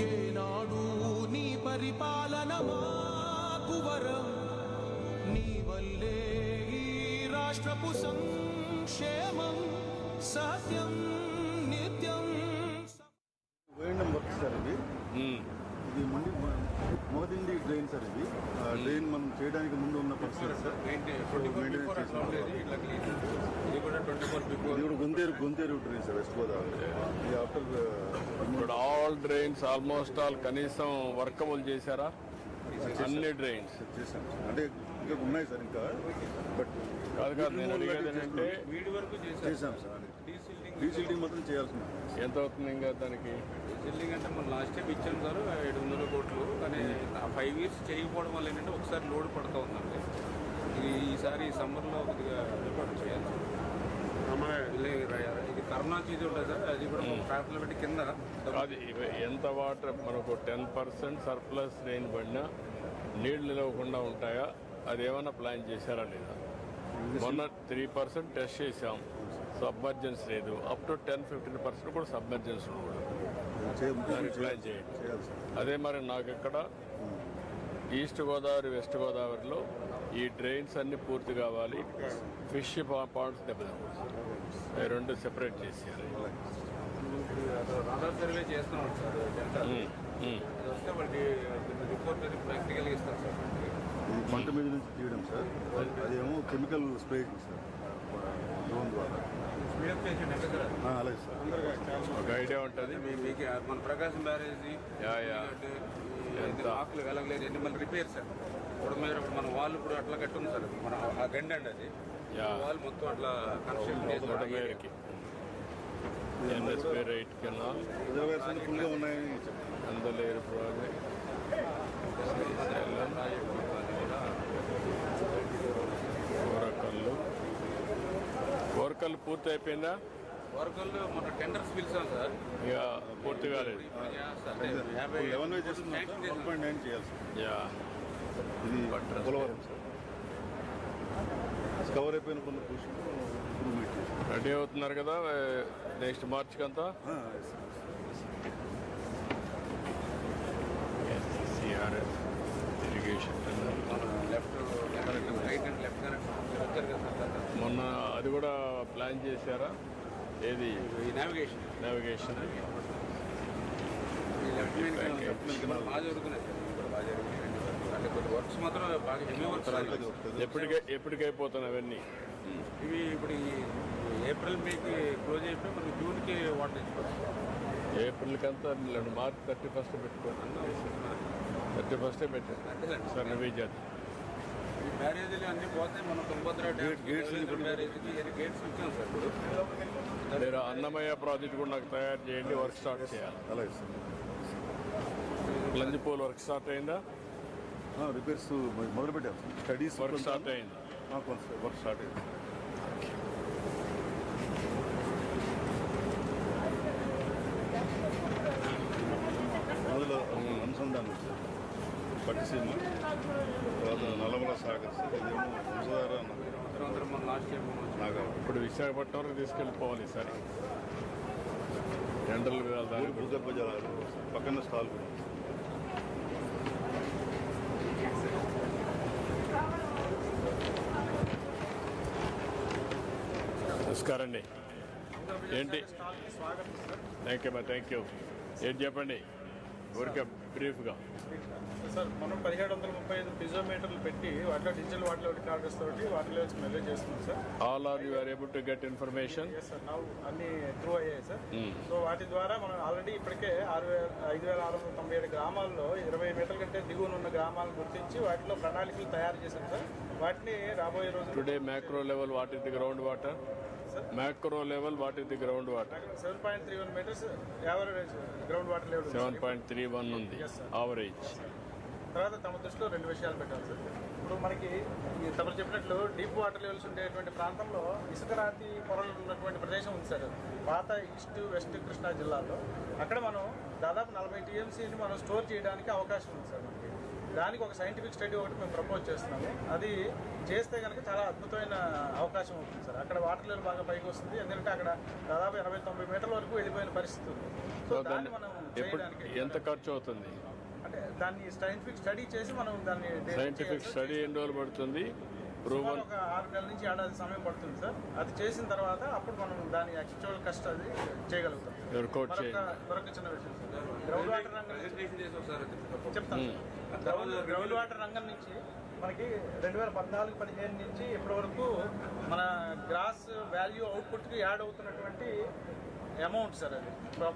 ఏనాడు నీ పరిపాలన మాకు వరం, నీ వల్లే ఈ రాష్ట్రపు సంక్షేమం సత్యం నిత్యం. వర్క్ సార్ ఇది మోదిండి డ్రైన్ సార్. ఇది డ్రైన్ మనం చేయడానికి ముందు ఉన్న పరిస్థితి సార్. ఇది కూడా Gonteru drain sir, west Godavari. ఇది after all drains almost all కనీసం వర్కబుల్ చేశారా? అన్ని డ్రైన్స్ చేశాం సార్. అంటే ఇంకా ఉన్నాయి సార్, ఇంకా బట్ కాదు నేను అడిగేది ఏంటంటే చేశాం సార్. డీసిల్టింగ్ మాత్రం చేయాల్సింది. ఎంత అవుతుంది ఇంకా దానికి? డీసిల్టింగ్ అంటే మనం లాస్ట్ టైం ఇచ్చాం సార్ 700 కోట్లు, కానీ 5 years చేయకపోవడం వల్ల ఏంటంటే ఒకసారి లోడ్ పడుతూ ఉందండి. ఈసారి సమ్మర్లో కొద్దిగా రిపోర్ట్ చేయాలి. ఇది కరోనా చీజ్ ఉంటుంది సార్, అది కూడా ట్రాక్టర్లు పెట్టి కింద అది ఎంత వాటర్ మనకు 10% సర్ప్లస్ రెయిన్ పడినా నీళ్లు నిలవకుండా ఉంటాయా? అదేమన్నా ప్లాన్ చేశారా లేదా? మొన్న 3% టెస్ట్ చేసాం, సబ్మర్జెన్స్ లేదు. అప్ టు 10-15% కూడా సబ్మర్జెన్స్ ప్లాన్ చేయండి. అదే మరి నాకు ఇక్కడ ఈస్ట్ గోదావరి వెస్ట్ గోదావరిలో ఈ డ్రైన్స్ అన్ని పూర్తి కావాలి. ఫిష్ పాండ్స్ దెబ్బతింటాయి, రెండు సెపరేట్ చేసేయాలి. రాడార్ సర్వే చేస్తున్నాం సార్. వస్తే వాళ్ళకి రిపోర్ట్ ప్రాక్టికల్గా ఇస్తారు సార్. పంట మీద నుంచి తీయడం సార్, అదేమో కెమికల్ స్ప్రే సార్ డ్రోన్ ద్వారా. అలాగే సార్, ఒక ఐడియా ఉంటుంది మీకు. మన ప్రకాశం బ్యారేజీ ఆకులు వెలగలేదు, ఎన్ని మళ్ళీ రిపేర్ సార్. ఇప్పుడు మీద మన వాళ్ళు ఇప్పుడు అట్లా కట్టుంది సార్, మన ఆ గండి అండి అది వాళ్ళు మొత్తం అట్లా కన్స్ట్రక్షన్ చేసి రైట్ కెనాల్ ఫుల్గా ఉన్నాయని అందలేరు ప్రాజెక్ట్. కోరకల్లు పూర్తి అయిపోయిందా? వర్కర్లు మన టెండర్స్ పిలిచాం సార్, ఇక పూర్తి కాలేదు. ఇది పోలవరం సార్ కవర్ అయిపోయిన కొన్ని రెడీ అవుతున్నారు కదా నెక్స్ట్ మార్చ్కి అంతా. సిఆర్ఎఫ్ ఇరిగేషన్ మొన్న అది కూడా ప్లాన్ చేశారా? ఏది నావిగేషన్ బాగా జరుగుతున్నాయి సార్, బాగా జరుగుతున్నాయి. అంటే కొన్ని వర్క్స్ మాత్రం బాగా హెవీ వర్క్స్. ఎప్పటికైపోతున్నాయి అవన్నీ? ఇవి ఇప్పుడు ఈ ఏప్రిల్ మేకి క్లోజ్ అయిపోయి మనకి జూన్కి వాటర్ ఇచ్చిపోతాం. ఏప్రిల్కి అంతా మార్చ్ 31 పెట్టుకోండి. 31 పెట్టండి సార్. రివైజ్ చేద్దాం. ఈ బ్యారేజీలు అన్నీ పోతే మనం తుంగభద్ర బ్యారేజీకి గేట్స్ ఇచ్చాం సార్. ఇప్పుడు మీరు అన్నమయ్య ప్రాజెక్ట్ కూడా నాకు తయారు చేయండి, వర్క్ స్టార్ట్ చేయాలి. అలాగే సార్. లంజిపోల్ వర్క్ స్టార్ట్ అయిందా? రిపేర్స్ మొదలు పెట్టాం. స్టడీస్ వర్క్ స్టార్ట్ అయింది. వర్క్ స్టార్ట్ అయింది. అందులో అనుసంధానం పట్టిసీమ, తర్వాత నల్లమల సాగర్, ఇదేమో వంశధార నాగా. ఇప్పుడు విశాఖపట్నం వరకు తీసుకెళ్ళిపోవాలి ఈసారి. జనరల్ భూగర్భ జలాలు పక్కన స్టాల్ కూడా. నమస్కారం అండి. ఏంటి? Thank you. ఏంటి చెప్పండి ఊరికే బ్రీఫ్గా. సార్ మనం 1735 పిజోమీటర్లు పెట్టి వాటిలో డిజిటల్ వాటర్ లెవెల్ కార్డర్స్ తోటి వాటర్ లెవెల్స్ మెజర్ చేస్తున్నాం sir. All are you are able to get information? Sir now అన్ని త్రూ అయ్యాయి సార్. సో వాటి ద్వారా మనం ఆల్రెడీ ఇప్పటికే 5697 గ్రామాల్లో 20 మీటర్ల కంటే దిగువన ఉన్న గ్రామాలను గుర్తించి వాటిలో ప్రణాళికలు తయారు చేశాం సార్. వాటిని రాబోయే రోజు today macro level what is the ground water? Macro level what is the ground water? 7.31 metres average ground water level 7.31 ఉంది యావరేజ్. తర్వాత తమ దృష్టిలో 2 విషయాలు పెట్టాలి సార్. ఇప్పుడు మనకి తమరు చెప్పినట్లు డీప్ వాటర్ లెవెల్స్ ఉండేటువంటి ప్రాంతంలో ఇసుక రాతి పొరలు ఉన్నటువంటి ప్రదేశం ఉంది సార్, పాత ఈస్ట్ వెస్ట్ కృష్ణా జిల్లాలో. అక్కడ మనం దాదాపు 40 TMCని మనం స్టోర్ చేయడానికి అవకాశం ఉంది సార్ మనకి. దానికి ఒక సైంటిఫిక్ స్టడీ ఒకటి మేము ప్రపోజ్ చేస్తున్నాము. అది చేస్తే కనుక చాలా అద్భుతమైన అవకాశం ఉంటుంది సార్. అక్కడ వాటర్ లెవెల్ బాగా పైకి వస్తుంది, ఎందుకంటే అక్కడ దాదాపు 80-90 మీటర్ల వరకు వెళ్ళిపోయిన పరిస్థితి ఉంది. సో దాన్ని మనం చేయడానికి ఎంత ఖర్చు అవుతుంది అంటే దాన్ని సైంటిఫిక్ స్టడీ చేసి మనం దాన్ని సైంటిఫిక్ స్టడీ ఎన్ని రోజులు పడుతుంది? సుమారు ఒక 6 నెలల నుంచి ఏడాది సమయం పడుతుంది సార్. అది చేసిన తర్వాత అప్పుడు మనం దాని యాక్చువల్ కష్ట అది చేయగలుగుతాం. మరొక చిన్న విషయం సార్, గ్రౌండ్ వాటర్ రంగం చెప్తాను. గ్రౌండ్ వాటర్ రంగం నుంచి మనకి 2014-15 నుంచి ఇప్పటి వరకు మన గ్రాస్ వాల్యూ అవుట్పుట్కి యాడ్ అవుతున్నటువంటి అమౌంట్ సార్ అది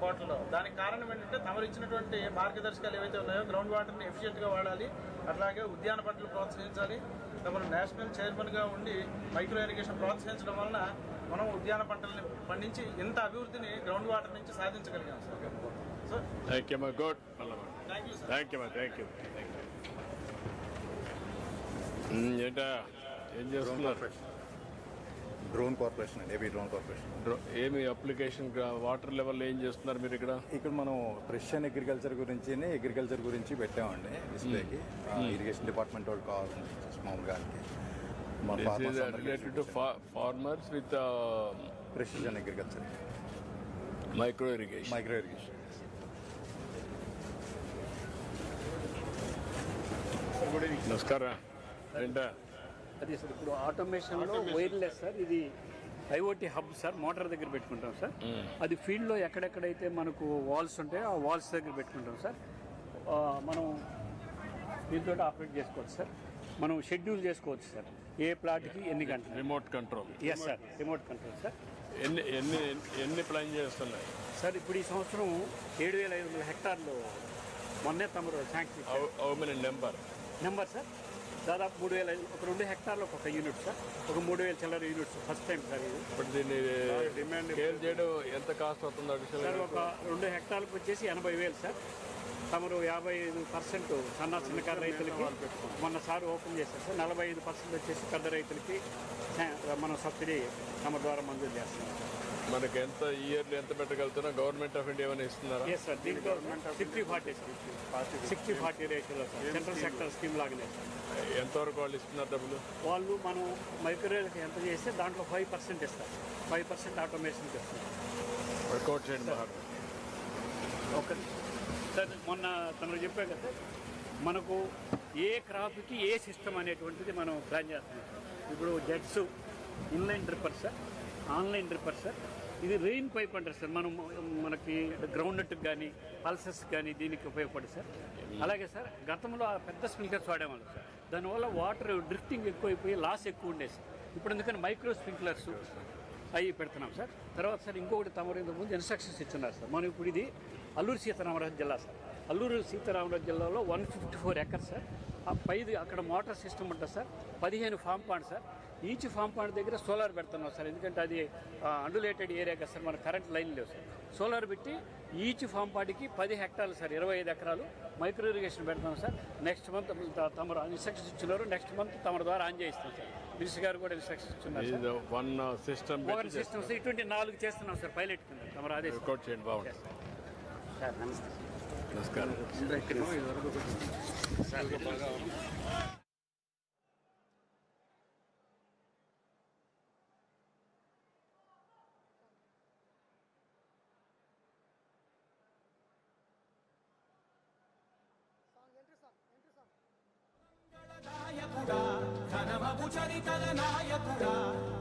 కోట్లలో. దానికి కారణం ఏంటంటే తమరు ఇచ్చినటువంటి మార్గదర్శకాలు ఏవైతే ఉన్నాయో గ్రౌండ్ వాటర్ని ఎఫిషియెంట్గా వాడాలి, అట్లాగే ఉద్యాన పంటలు ప్రోత్సహించాలి. తమరు నేషనల్ చైర్మన్గా ఉండి మైక్రో ఇరిగేషన్ ప్రోత్సహించడం వలన మనం ఉద్యాన పంటలను పండించి ఇంత అభివృద్ధిని గ్రౌండ్ వాటర్ నుంచి సాధించగలిగాం sir. So thank you my good. Thank you sir. Thank you. ఏంటా ఏం చేస్తున్నారు? డ్రోన్ కార్పొరేషన్ అండి, ఏబీ డ్రోన్ కార్పొరేషన్. ఏమి అప్లికేషన్ వాటర్ లెవెల్ ఏం చేస్తున్నారు మీరు ఇక్కడ? ఇక్కడ మనం ప్రెసిషన్ అగ్రికల్చర్ గురించి పెట్టామండి డిస్ప్లేకి. ఇరిగేషన్ డిపార్ట్మెంట్ వాళ్ళు కావాలని మామూలుగా related to farmers with precision agriculture, micro irrigation. నమస్కారం. ఏంటా అదే సార్, ఇప్పుడు ఆటోమేషన్లో వైర్లెస్ సార్, ఇది ఐఓటీ హబ్ సార్, మోటార్ దగ్గర పెట్టుకుంటాం సార్. అది ఫీల్డ్లో ఎక్కడెక్కడైతే మనకు వాల్స్ ఉంటాయో ఆ వాల్స్ దగ్గర పెట్టుకుంటాం సార్. మనం దీంతో ఆపరేట్ చేసుకోవచ్చు సార్. మనం షెడ్యూల్ చేసుకోవచ్చు సార్, ఏ ప్లాట్కి ఎన్ని గంటలు. Remote control. Yes sir, remote control sir. ఎన్ని ప్లాన్ చేస్తున్నాయి సార్? ఇప్పుడు ఈ సంవత్సరం 7,500 హెక్టార్లు మొన్నే తమరు శాంక్షన్ నెంబర్ సార్. దాదాపు 3,000, ఒక 2 హెక్టార్లకు ఒక యూనిట్ సార్, ఒక 3,000 చిల్లర యూనిట్స్ ఫస్ట్ టైం సార్ ఇది. ఇప్పుడు దీన్ని డిమాండ్ స్కేల్ చేయడం ఎంత కాస్ట్ అవుతుంది సార్? ఒక 2 హెక్టార్లకు వచ్చేసి 80,000 సార్. తమరు 55% చిన్నకారు రైతులకి మొన్న సార్ ఓపెన్ చేశారు సార్. 45% వచ్చేసి పెద్ద రైతులకి మనం సబ్సిడీ తమ ద్వారా మంజూరు చేస్తున్నాం. మనకి ఎంత ఇయర్లీ ఎంత పెట్టగలుగుతున్నా గవర్నమెంట్ ఆఫ్ ఇండియా ఏమైనా ఇస్తున్నారా? ఎస్ సార్, దీంట్లో 60-40 రేషియోలో సార్, సెంట్రల్ సెక్టర్ స్కీమ్ లాగానే సార్. ఎంతవరకు వాళ్ళు ఇస్తున్నారు డబ్బులు? వాళ్ళు మనం మైక్రోవేవ్కి ఎంత చేస్తే దాంట్లో 5% ఇస్తారు, 5% ఆటోమేషన్కి ఇస్తారు. వర్కౌట్ చేయండి. ఓకే సార్, మొన్న తనకు చెప్పా కదా సార్, మనకు ఏ క్రాప్కి ఏ సిస్టమ్ అనేటువంటిది మనం ప్లాన్ చేస్తున్నాం. ఇప్పుడు jets, inline dripper sir, online dripper sir. ఇది రెయిన్ పైప్ అంటారు సార్. మనకి గ్రౌండ్ నట్కి కానీ పల్సెస్ కానీ దీనికి ఉపయోగపడుతుంది సార్. అలాగే సార్, గతంలో ఆ పెద్ద స్ప్రింక్లర్స్ వాడేవాళ్ళు సార్, దానివల్ల వాటర్ డ్రిఫ్టింగ్ ఎక్కువైపోయి లాస్ ఎక్కువ ఉండేది సార్. ఇప్పుడు ఎందుకని మైక్రో స్ప్రింక్లర్స్ అవి పెడుతున్నాం సార్. తర్వాత సార్ ఇంకొకటి తమరు ఇంతకుముందు ఇన్స్ట్రక్షన్స్ ఇస్తున్నారు సార్. మనం ఇప్పుడు ఇది అల్లూరు సీతారామరాజు జిల్లా సార్. అల్లూరు సీతారామరాజు జిల్లాలో 154 ఎకర్స్ సార్. ఆ పైది అక్కడ మోటార్ సిస్టమ్ ఉంటుంది sir. 15 farm pond sir. Each farm pond దగ్గర సోలార్ పెడుతున్నాం సార్, ఎందుకంటే అది అండులేటెడ్ ఏరియా కదా సార్, మన కరెంట్ లైన్ లేవు సార్. సోలార్ పెట్టి ఈచ్ ఫామ్ పాండ్కి 10 హెక్టార్లు సార్, 25 ఎకరాలు మైక్రో ఇరిగేషన్ పెడతాం సార్. నెక్స్ట్ మంత్ తమరు ఇన్స్ట్రక్షన్స్ ఇచ్చినారు, నెక్స్ట్ మంత్ తమ ద్వారా ఆన్ చేయిస్తాం సార్. మినిస్టర్ గారు కూడా ఇన్స్ట్రక్షన్స్ ఇస్తున్నారు. వన్ సిస్టమ్ సిస్టమ్స్ ఇటువంటి 4 చేస్తున్నాం సార్ పైలట్ కింద. తమరు అదే వర్కౌట్ చేయండి. బాగుంటుంది సార్. నమస్తే నమస్కారం. ఘనమగు చరితల నాయకుడా,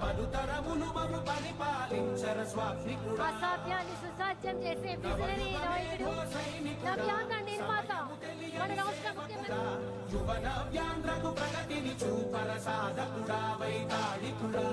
పలుతరములు మము పరిపాలించర స్వామికుడా. అసాధ్యాన్ని సుసాధ్యం చేసే విజనరీ నాయకుడు, నవ్యాంధ్ర నిర్మాత, మన రాష్ట్ర ముఖ్యమంత్రి. యువ నవ్యాంధ్రకు ప్రగతిని చూపర సాధకుడా, వైతాళికుడా.